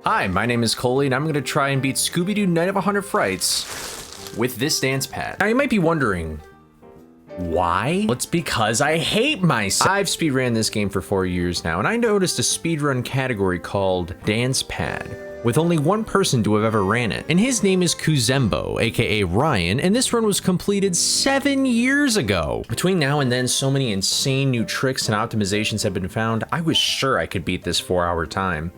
Hi, my name is Coley, and I'm going to try and beat Scooby-Doo Night of 100 Frights with this dance pad. Now, you might be wondering, why? Well, it's because I hate myself. I've speedran this game for 4 years now, and I noticed a speedrun category called Dance Pad, with only one person to have ever ran it. And his name is Kuzembo, aka Ryan, and this run was completed 7 years ago. Between now and then, so many insane new tricks and optimizations have been found, I was sure I could beat this 4-hour time.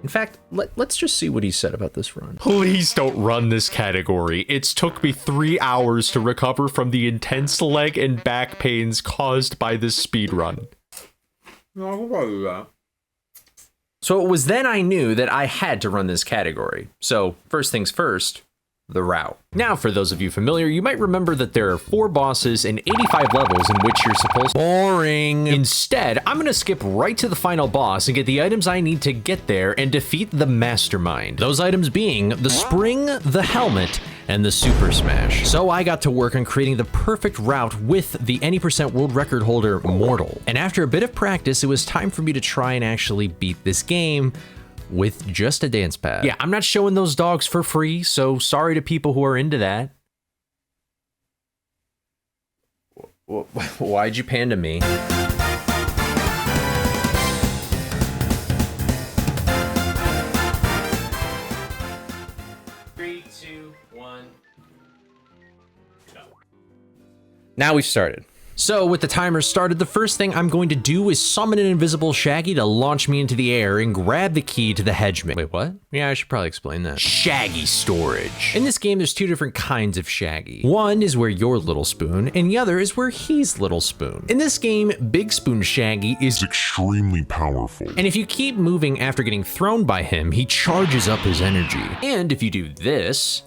In fact, let's just see what he said about this run. Please don't run this category. It's took me 3 hours to recover from the intense leg and back pains caused by this speed run. So it was then I knew that I had to run this category. So first things first, the route. Now, for those of you familiar, you might remember that there are 4 bosses and 85 levels in which you're supposed to... Boring. Instead, I'm gonna skip right to the final boss and get the items I need to get there and defeat the mastermind. Those items being the spring, the helmet, and the super smash. So I got to work on creating the perfect route with the any % world record holder, Mortal. And after a bit of practice, it was time for me to try and actually beat this game with just a dance pad. Yeah, I'm not showing those dogs for free, so sorry to people who are into that. Why'd you pan to me? 3, 2, 1, go. Now we've started. So with the timer started, the first thing I'm going to do is summon an invisible Shaggy to launch me into the air and grab the key to the Hedge. Wait, what? Yeah, I should probably explain that. Shaggy storage. In this game, there's 2 different kinds of Shaggy. One is where you're Little Spoon, and the other is where he's Little Spoon. In this game, Big Spoon Shaggy is extremely powerful. And if you keep moving after getting thrown by him, he charges up his energy. And if you do this,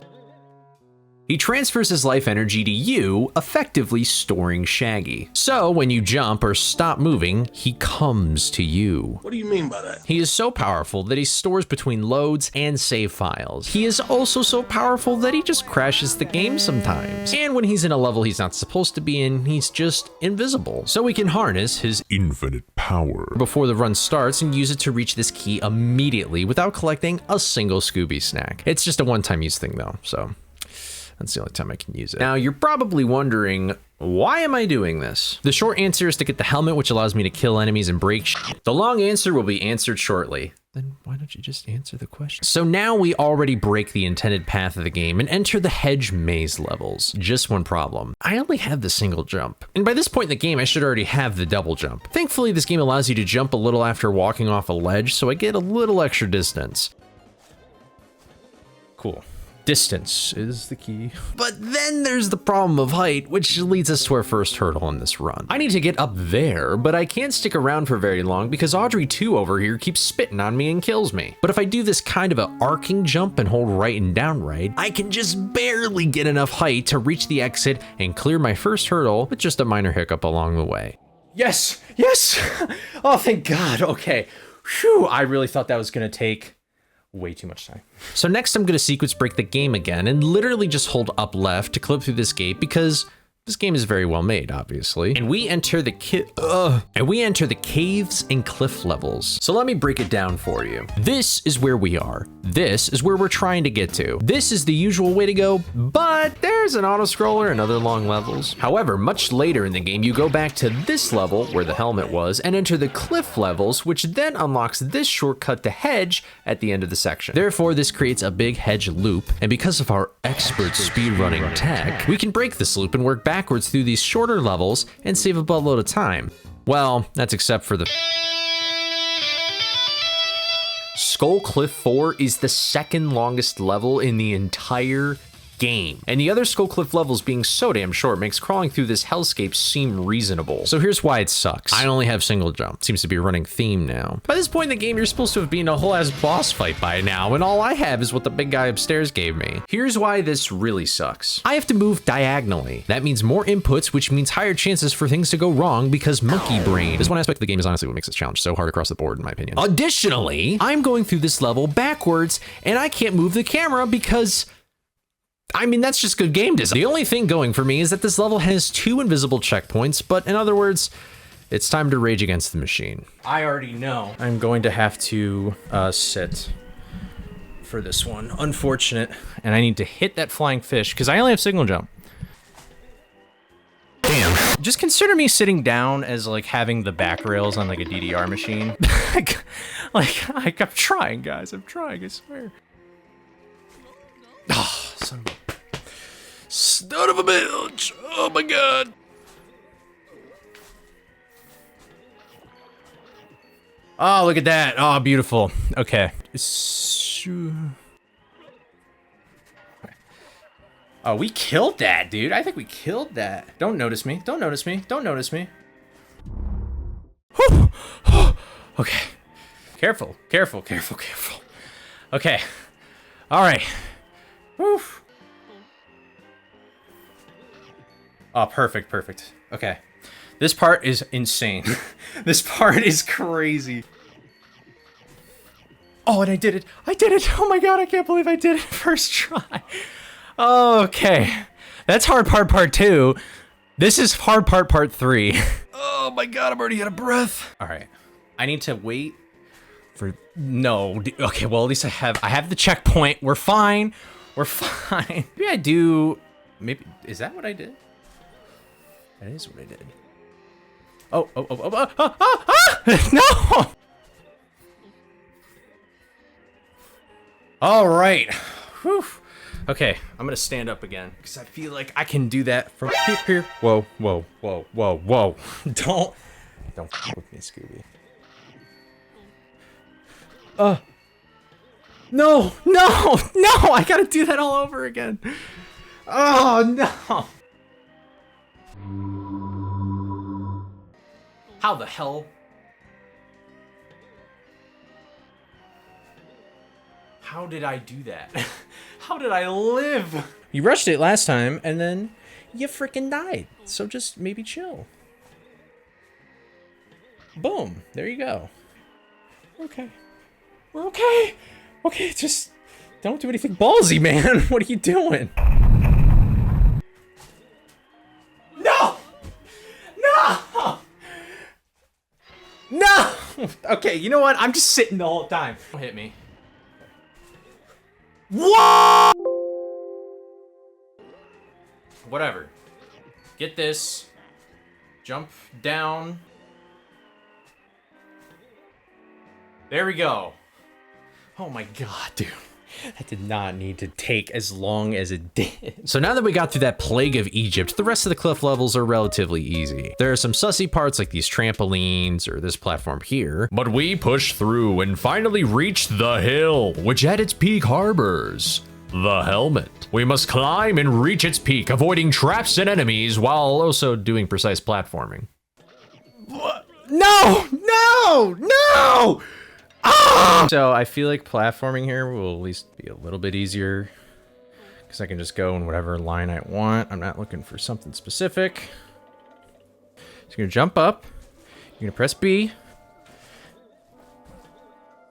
he transfers his life energy to you, effectively storing Shaggy. So when you jump or stop moving, he comes to you. What do you mean by that? He is so powerful that he stores between loads and save files. He is also so powerful that he just crashes the game sometimes. And when he's in a level he's not supposed to be in, he's just invisible. So we can harness his infinite power before the run starts and use it to reach this key immediately without collecting a single Scooby snack. It's just a one-time use thing though, so that's the only time I can use it. Now, you're probably wondering, why am I doing this? The short answer is to get the helmet, which allows me to kill enemies and break shit. The long answer will be answered shortly. Then why don't you just answer the question? So now we already break the intended path of the game and enter the Hedge maze levels. Just one problem. I only have the single jump. And by this point in the game, I should already have the double jump. Thankfully, this game allows you to jump a little after walking off a ledge, so I get a little extra distance. Cool. Distance is the key. But then there's the problem of height, which leads us to our first hurdle in this run. I need to get up there, but I can't stick around for very long because Audrey 2 over here keeps spitting on me and kills me. But if I do this kind of an arcing jump and hold right and down right, I can just barely get enough height to reach the exit and clear my first hurdle with just a minor hiccup along the way. Yes, yes! Oh, thank God, okay. Phew, I really thought that was gonna take way too much time. So next I'm gonna sequence break the game again and literally just hold up left to clip through this gate because this game is very well made, obviously. And we enter the caves and cliff levels. So let me break it down for you. This is where we are. This is where we're trying to get to. This is the usual way to go, but there's an auto scroller and other long levels. However, much later in the game, you go back to this level where the helmet was and enter the cliff levels, which then unlocks this shortcut to Hedge at the end of the section. Therefore, this creates a big Hedge loop. And because of our expert speedrunning tech, we can break this loop and work backwards through these shorter levels and save a buttload of time. Well, that's except for the... Skull Cliff 4 is the second longest level in the entire game. And the other Skull Cliff levels being so damn short makes crawling through this hellscape seem reasonable. So here's why it sucks. I only have single jump. Seems to be a running theme now. By this point in the game, you're supposed to have been a whole ass boss fight by now, and all I have is what the big guy upstairs gave me. Here's why this really sucks. I have to move diagonally. That means more inputs, which means higher chances for things to go wrong because monkey brain. This one aspect of the game is honestly what makes this challenge so hard across the board, in my opinion. Additionally, I'm going through this level backwards, and I can't move the camera because I mean, that's just good game design. The only thing going for me is that this level has 2 invisible checkpoints, but in other words, It's time to rage against the machine. I already know I'm going to have to sit for this one. Unfortunate. And I need to hit that flying fish because I only have signal jump. Damn. Just consider me sitting down as like having the back rails on like a DDR machine. like I'm trying, guys. I'm trying, I swear. Oh, son of a bitch. Oh my god. Oh, look at that. Oh, beautiful. Okay. Oh, we killed that, dude. I think we killed that. Don't notice me. Don't notice me. Don't notice me. Whew. Okay. Careful. Careful. Careful. Careful. Okay. All right. Whew. Oh, perfect. Perfect. Okay. This part is insane. This part is crazy. Oh, and I did it. I did it. Oh my god, I can't believe I did it first try. Okay. That's hard part 2. This is hard part 3. Oh my god, I'm already out of breath. All right. I need to wait for no. Okay, well at least I have the checkpoint. We're fine. We're fine. Maybe I do is that what I did? That is what I did. Oh, no! All right. Whew. Okay, I'm gonna stand up again because I feel like I can do that from here. Whoa. Don't f with me, Scooby. No! I gotta do that all over again. Oh no! How the hell? How did I do that? How did I live? You rushed it last time and then you freaking died. So just maybe chill. Boom. There you go. Okay. We're okay. Okay, just don't do anything ballsy, man. What are you doing? No! No! Okay, you know what? I'm just sitting the whole time. Don't hit me. What? Whatever. Get this. Jump down. There we go. Oh my god, dude. That did not need to take as long as it did. So now that we got through that plague of Egypt, the rest of the cliff levels are relatively easy. There are some sussy parts like these trampolines or this platform here, But we pushed through and finally reached the hill, which at its peak harbors the helmet. We must climb and reach its peak, avoiding traps and enemies while also doing precise platforming. No! Ah! So I feel like platforming here will at least be a little bit easier because I can just go in whatever line I want. I'm not looking for something specific. So you're gonna jump up, you're gonna press B,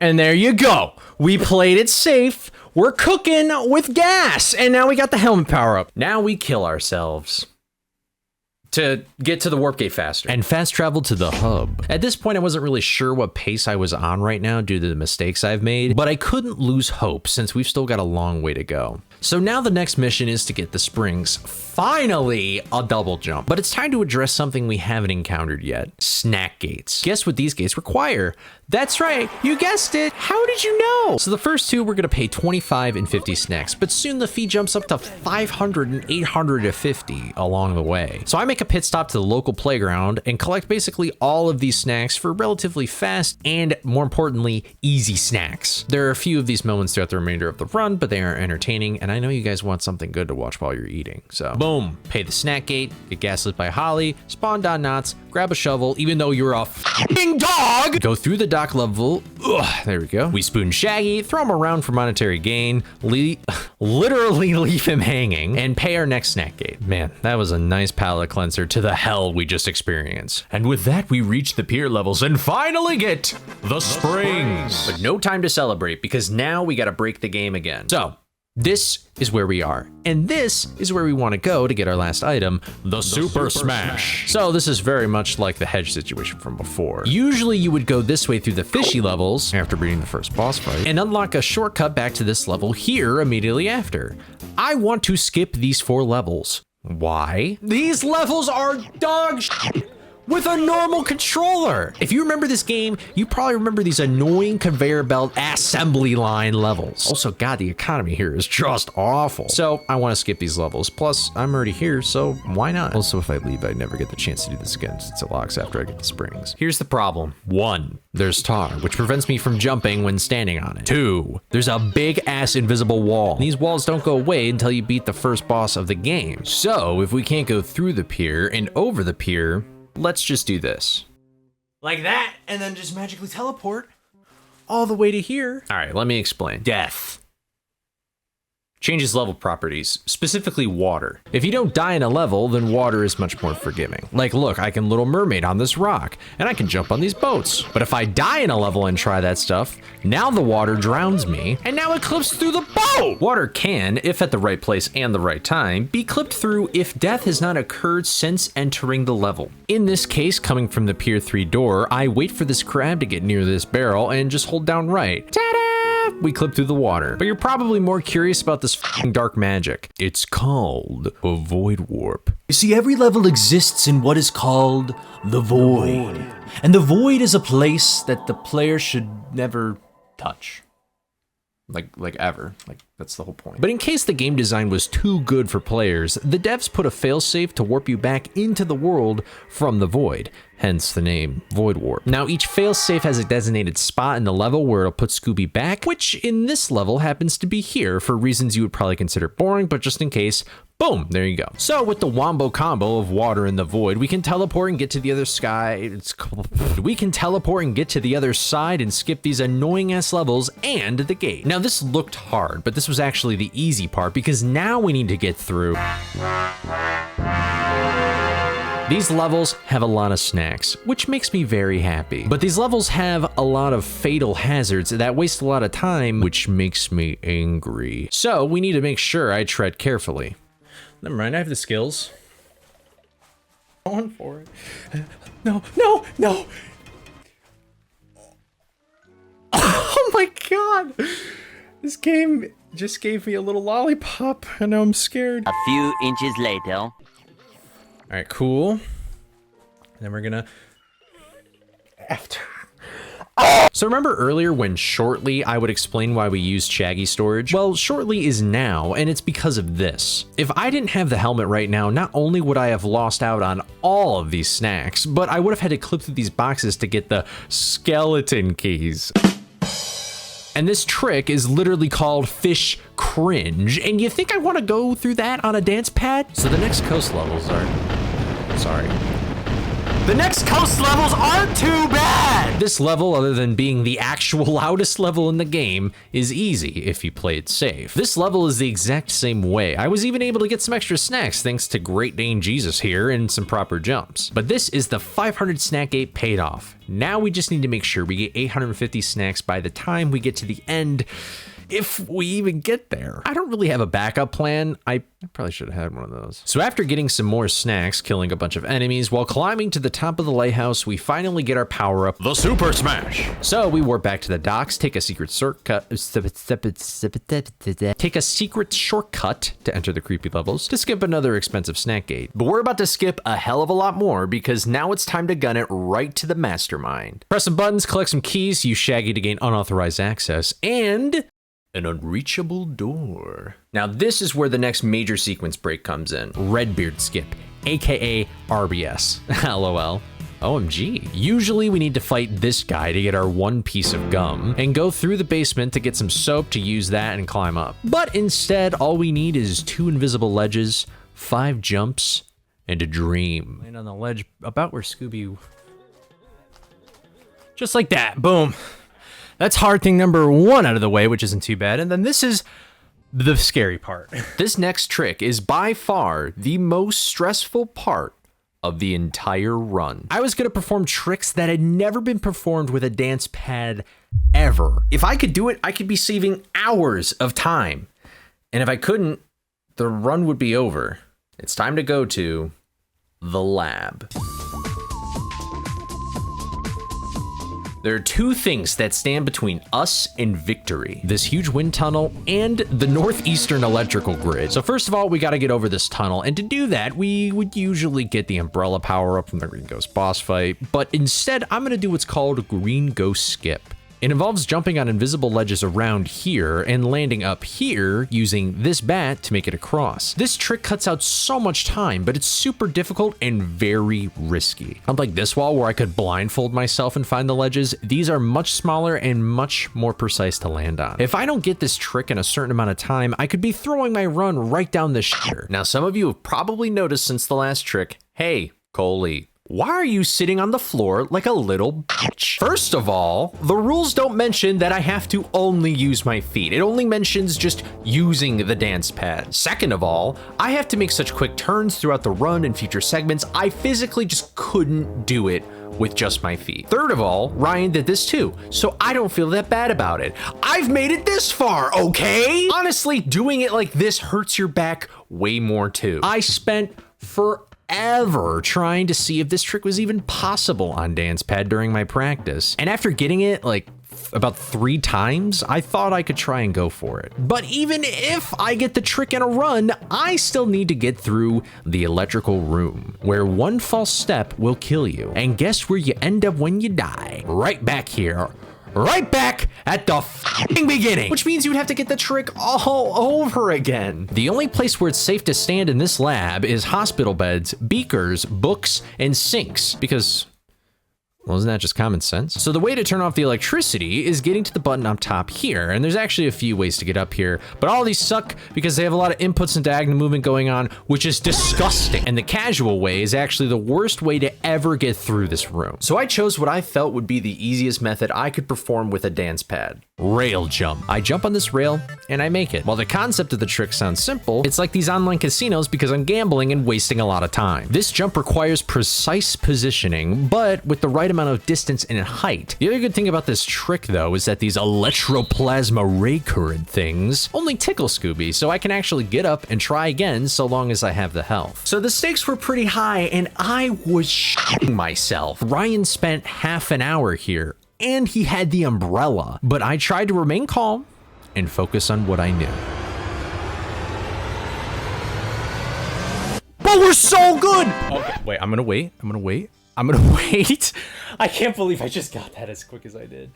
and there you go. We played it safe. We're cooking with gas, and now we got the helmet power up. Now we kill ourselves to get to the warp gate faster and fast travel to the hub. At this point, I wasn't really sure what pace I was on right now due to the mistakes I've made, but I couldn't lose hope since we've still got a long way to go. So now the next mission is to get the springs. Finally, a double jump. But it's time to address something we haven't encountered yet. Snack gates. Guess what these gates require? That's right, you guessed it. How did you know? So the first two, we're gonna pay 25 and 50 snacks, but soon the fee jumps up to 500 and 850 along the way. So I make a pit stop to the local playground and collect basically all of these snacks for relatively fast and, more importantly, easy snacks. There are a few of these moments throughout the remainder of the run, but they are entertaining, and I know you guys want something good to watch while you're eating. So boom, pay the snack gate, get gaslit by Holly, spawn Don Knotts, grab a shovel, even though you're a f***ing dog, go through the dock level. Ugh, there we go. We spoon Shaggy, throw him around for monetary gain, literally leave him hanging, and pay our next snack gate. Man, that was a nice palate cleanser to the hell we just experienced. And with that, we reach the pier levels and finally get the springs. But no time to celebrate because now we gotta break the game again. So This is where we are, and this is where we want to go to get our last item, the Super Smash. So this is very much like the Hedge situation from before. Usually you would go this way through the fishy levels after beating the first boss fight and unlock a shortcut back to this level here immediately after. I want to skip these 4 levels. Why? These levels are dog shit with a normal controller. If you remember this game, you probably remember these annoying conveyor belt assembly line levels. Also, God, the economy here is just awful. So I want to skip these levels. Plus, I'm already here, so why not? Also, if I leave, I never get the chance to do this again since it locks after I get the springs. Here's the problem. 1, there's tar, which prevents me from jumping when standing on it. 2, there's a big ass invisible wall. These walls don't go away until you beat the first boss of the game. So if we can't go through the pier and over the pier, let's just do this. Like that, and then just magically teleport all the way to here. All right, let me explain. Death changes level properties, specifically water. If you don't die in a level, then water is much more forgiving. Like, look, I can Little Mermaid on this rock, and I can jump on these boats. But if I die in a level and try that stuff, now the water drowns me, and now it clips through the boat! Water can, if at the right place and the right time, be clipped through if death has not occurred since entering the level. In this case, coming from the Pier 3 door, I wait for this crab to get near this barrel and just hold down right. Ta-da! We clip through the water. But you're probably more curious about this f***ing dark magic. It's called a void warp. You see, every level exists in what is called the void. And the void is a place that the player should never touch. Like ever. Like, that's the whole point. But in case the game design was too good for players, the devs put a failsafe to warp you back into the world from the void, hence the name Void Warp. Now, each failsafe has a designated spot in the level where it'll put Scooby back, which in this level happens to be here for reasons you would probably consider boring, but just in case, boom, there you go. So with the wombo combo of water and the void, we can teleport and get to the other we can teleport and get to the other side and skip these annoying ass levels and the gate. Now this looked hard, but this was actually the easy part because now we need to get through. These levels have a lot of snacks, which makes me very happy. But these levels have a lot of fatal hazards that waste a lot of time, which makes me angry. So we need to make sure I tread carefully. Never mind, I have the skills. Going for it. No, no, no! Oh my god! This game just gave me a little lollipop, and now I'm scared. A few inches later. All right, cool. Then we're gonna after. So remember earlier when shortly I would explain why we use Shaggy storage? Well, shortly is now, and it's because of this. If I didn't have the helmet right now, not only would I have lost out on all of these snacks, but I would have had to clip through these boxes to get the skeleton keys. And this trick is literally called Fish Cringe, and you think I want to go through that on a dance pad? So the next coast levels are... sorry. The next coast levels aren't too bad! This level, other than being the actual loudest level in the game, is easy if you play it safe. This level is the exact same way. I was even able to get some extra snacks thanks to Great Dane Jesus here and some proper jumps. But this is the 500 snack gate paid off. Now we just need to make sure we get 850 snacks by the time we get to the end, if we even get there. I don't really have a backup plan. I probably should have had one of those. So after getting some more snacks, killing a bunch of enemies, while climbing to the top of the lighthouse, we finally get our power up, The Super Smash. So we warp back to the docks, take a secret shortcut to enter the creepy levels, to skip another expensive snack gate. But we're about to skip a hell of a lot more because now it's time to gun it right to the mastermind. Press some buttons, collect some keys, use Shaggy to gain unauthorized access, and an unreachable door. Now this is where the next major sequence break comes in. Redbeard skip, aka RBS. LOL. OMG. Usually we need to fight this guy to get our one piece of gum and go through the basement to get some soap to use that and climb up. But instead, all we need is 2 invisible ledges, 5 jumps, and a dream. Land on the ledge about where Scooby... just like that, boom. That's hard thing number 1 out of the way, which isn't too bad. And then this is the scary part. This next trick is by far the most stressful part of the entire run. I was gonna perform tricks that had never been performed with a dance pad ever. If I could do it, I could be saving hours of time. And if I couldn't, the run would be over. It's time to go to the lab. There are two things that stand between us and victory: this huge wind tunnel and the northeastern electrical grid. So first of all, we gotta get over this tunnel, and to do that, we would usually get the umbrella power up from the Green Ghost boss fight, but instead, I'm gonna do what's called Green Ghost Skip. It involves jumping on invisible ledges around here and landing up here using this bat to make it across. This trick cuts out so much time, but it's super difficult and very risky. Unlike this wall where I could blindfold myself and find the ledges, these are much smaller and much more precise to land on. If I don't get this trick in a certain amount of time, I could be throwing my run right down the shitter. Now, some of you have probably noticed since the last trick, hey, Coley, why are you sitting on the floor like a little bitch? First of all, the rules don't mention that I have to only use my feet. It only mentions just using the dance pad. Second of all, I have to make such quick turns throughout the run and future segments, I physically just couldn't do it with just my feet. Third of all, Ryan did this too, so I don't feel that bad about it. I've made it this far, okay? Honestly, doing it like this hurts your back way more too. I spent forever trying to see if this trick was even possible on dance pad during my practice. And after getting it like about 3 times, I thought I could try and go for it. But even if I get the trick in a run, I still need to get through the electrical room, where one false step will kill you. And guess where you end up when you die? Right back here. Right back at the f***ing beginning, which means you'd have to get the trick all over again. The only place where it's safe to stand in this lab is hospital beds, beakers, books, and sinks, because, well, isn't that just common sense? So the way to turn off the electricity is getting to the button up top here, and there's actually a few ways to get up here, but all these suck because they have a lot of inputs and diagonal movement going on, which is disgusting. And the casual way is actually the worst way to ever get through this room. So I chose what I felt would be the easiest method I could perform with a dance pad. Rail jump. I jump on this rail and I make it. While the concept of the trick sounds simple, it's like these online casinos because I'm gambling and wasting a lot of time. This jump requires precise positioning, but with the right amount of distance and height. The other good thing about this trick though is that these electroplasma ray current things only tickle Scooby, so I can actually get up and try again so long as I have the health. So the stakes were pretty high and I was shitting myself. Ryan spent half an hour here and he had the umbrella, but I tried to remain calm and focus on what I knew. But we're so good! Okay, wait, I'm gonna wait. I can't believe I just got that as quick as I did.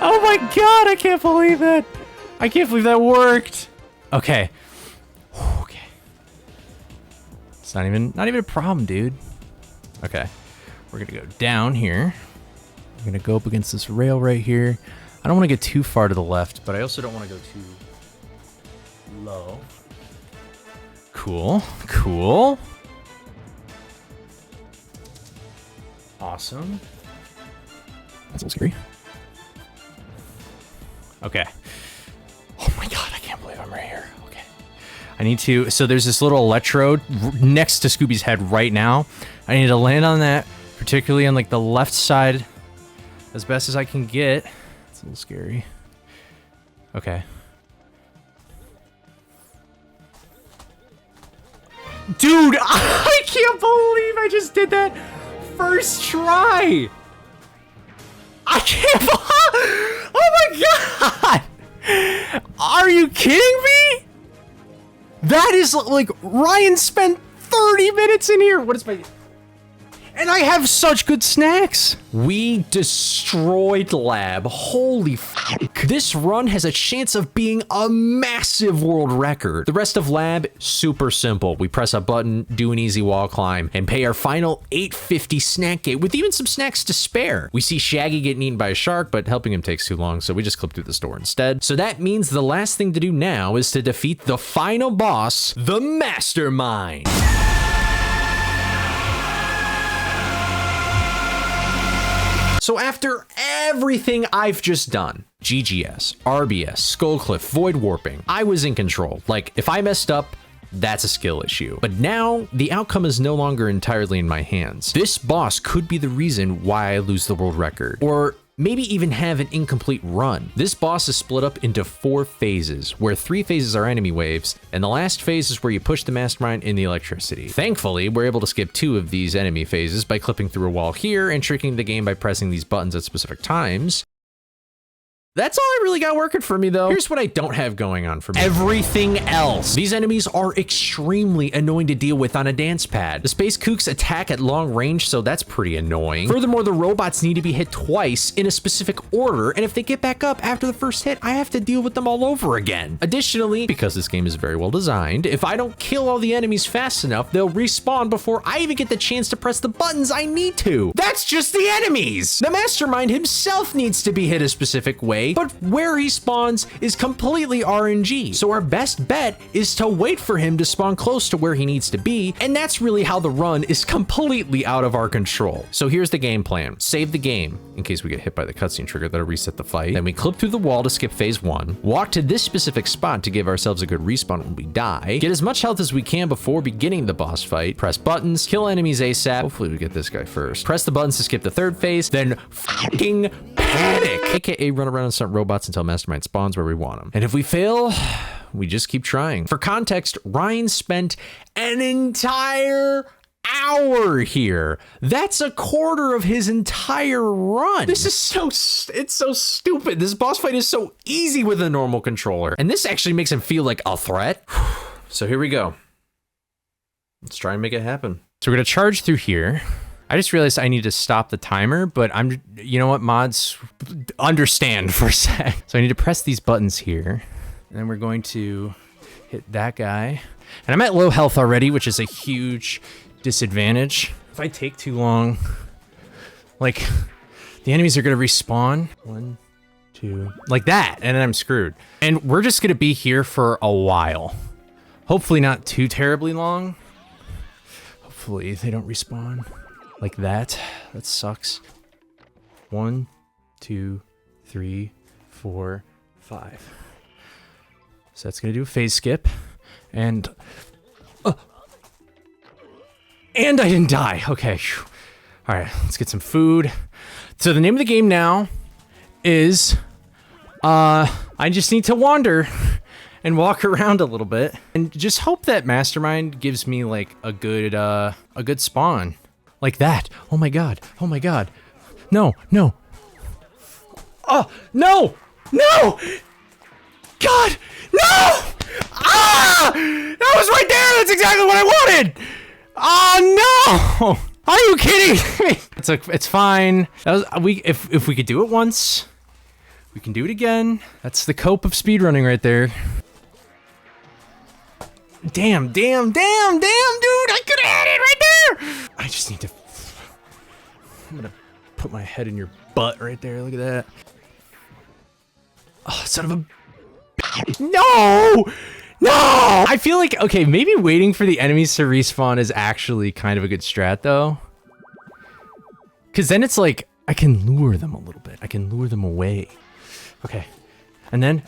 Oh my god, I can't believe it. I can't believe that worked. Okay. Okay. It's not even a problem, dude. Okay. We're gonna go down here. I'm gonna go up against this rail right here. I don't want to get too far to the left, but I also don't want to go too low. Cool. Cool. Awesome. That's a little scary. Okay. Oh my god, I can't believe I'm right here. Okay. I need to, so there's this little electrode next to Scooby's head right now. I need to land on that, particularly on like the left side as best as I can get. It's a little scary. Okay. Dude, I can't believe I just did that first try. I can't. Oh my god. Are you kidding me? That is like Ryan spent 30 minutes in here. What is my... And I have such good snacks. We destroyed lab. Holy fuck. This run has a chance of being a massive world record. The rest of lab, super simple. We press a button, do an easy wall climb, and pay our final $8.50 snack gate with even some snacks to spare. We see Shaggy getting eaten by a shark, but helping him takes too long, so we just clip through the store instead. So that means the last thing to do now is to defeat the final boss, the mastermind. So after everything I've just done, GGS, RBS, Skullcliff, Void Warping, I was in control. Like, if I messed up, that's a skill issue. But now the outcome is no longer entirely in my hands. This boss could be the reason why I lose the world record, or maybe even have an incomplete run. This boss is split up into 4 phases, where 3 phases are enemy waves, and the last phase is where you push the mastermind in the electricity. Thankfully, we're able to skip 2 of these enemy phases by clipping through a wall here and tricking the game by pressing these buttons at specific times. That's all I really got working for me, though. Here's what I don't have going on for me. Everything else. These enemies are extremely annoying to deal with on a dance pad. The space kooks attack at long range, so that's pretty annoying. Furthermore, the robots need to be hit twice in a specific order, and if they get back up after the first hit, I have to deal with them all over again. Additionally, because this game is very well designed, if I don't kill all the enemies fast enough, they'll respawn before I even get the chance to press the buttons I need to. That's just the enemies. The mastermind himself needs to be hit a specific way, but where he spawns is completely RNG. So our best bet is to wait for him to spawn close to where he needs to be, and that's really how the run is completely out of our control. So here's the game plan. Save the game in case we get hit by the cutscene trigger that'll reset the fight. Then we clip through the wall to skip phase 1, walk to this specific spot to give ourselves a good respawn when we die, get as much health as we can before beginning the boss fight, press buttons, kill enemies ASAP. Hopefully we get this guy first. Press the buttons to skip the 3rd phase, then fucking panic, aka run around and stunt robots until mastermind spawns where we want him. And if we fail, we just keep trying. For context, Ryan spent an entire hour here. That's a quarter of his entire run. This is it's so stupid. This boss fight is so easy with a normal controller, and this actually makes him feel like a threat. So here we go. Let's try and make it happen. So we're gonna charge through here. I just realized I need to stop the timer, but you know what, mods, understand for a sec. So I need to press these buttons here, and then we're going to hit that guy. And I'm at low health already, which is a huge disadvantage. If I take too long, like, the enemies are gonna respawn. 1, 2, like that, and then I'm screwed. And we're just gonna be here for a while. Hopefully not too terribly long. Hopefully they don't respawn. Like that. That sucks. 1, 2, 3, 4, 5. So that's gonna do a phase skip, and I didn't die. Okay. All right, let's get some food. So the name of the game now is I just need to wander and walk around a little bit and just hope that Mastermind gives me like a good spawn. Like that. Oh my god. Oh my god. No, no. Oh, no! No! God! No! Ah! That was right there! That's exactly what I wanted! Oh no! Are you kidding me? It's fine. That was, if we could do it once, we can do it again. That's the cope of speedrunning right there. Damn, dude! I could have had it right there! I just need to... I'm gonna put my head in your butt right there. Look at that. Oh, son of a... No! No! I feel like, okay, maybe waiting for the enemies to respawn is actually kind of a good strat, though. Because then it's like, I can lure them a little bit. I can lure them away. Okay. And then...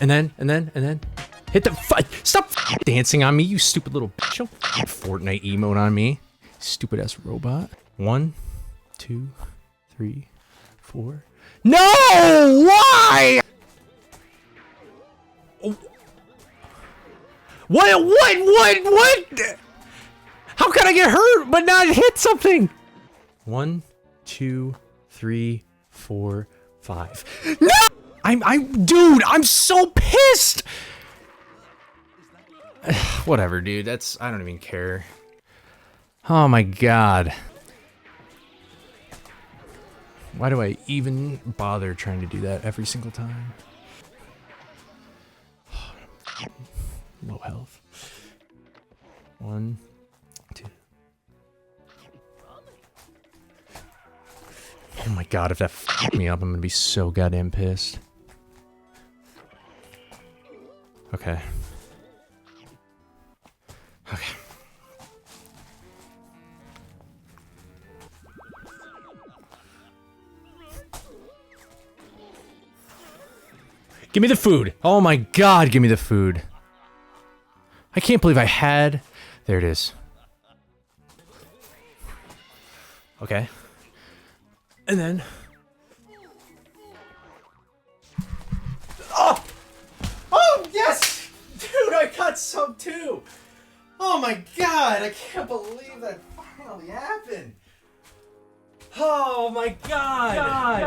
Hit the... Stop dancing on me, you stupid little bitch. Don't Fortnite emote on me. Stupid ass robot. 1, 2, 3, 4. No! Why? What? How can I get hurt but not hit something? 1, 2, 3, 4, 5. No! Dude, I'm so pissed! Whatever, dude. I don't even care. Oh my god. Why do I even bother trying to do that every single time? Low health. 1, 2. Oh my god, if that f***ed me up, I'm gonna be so goddamn pissed. Okay. Okay. Give me the food. Oh my god, give me the food. I can't believe I had There it is. Okay. And then... Oh! Oh, yes! Dude, I got some too! Oh my god, I can't believe that finally happened! Oh my god! God.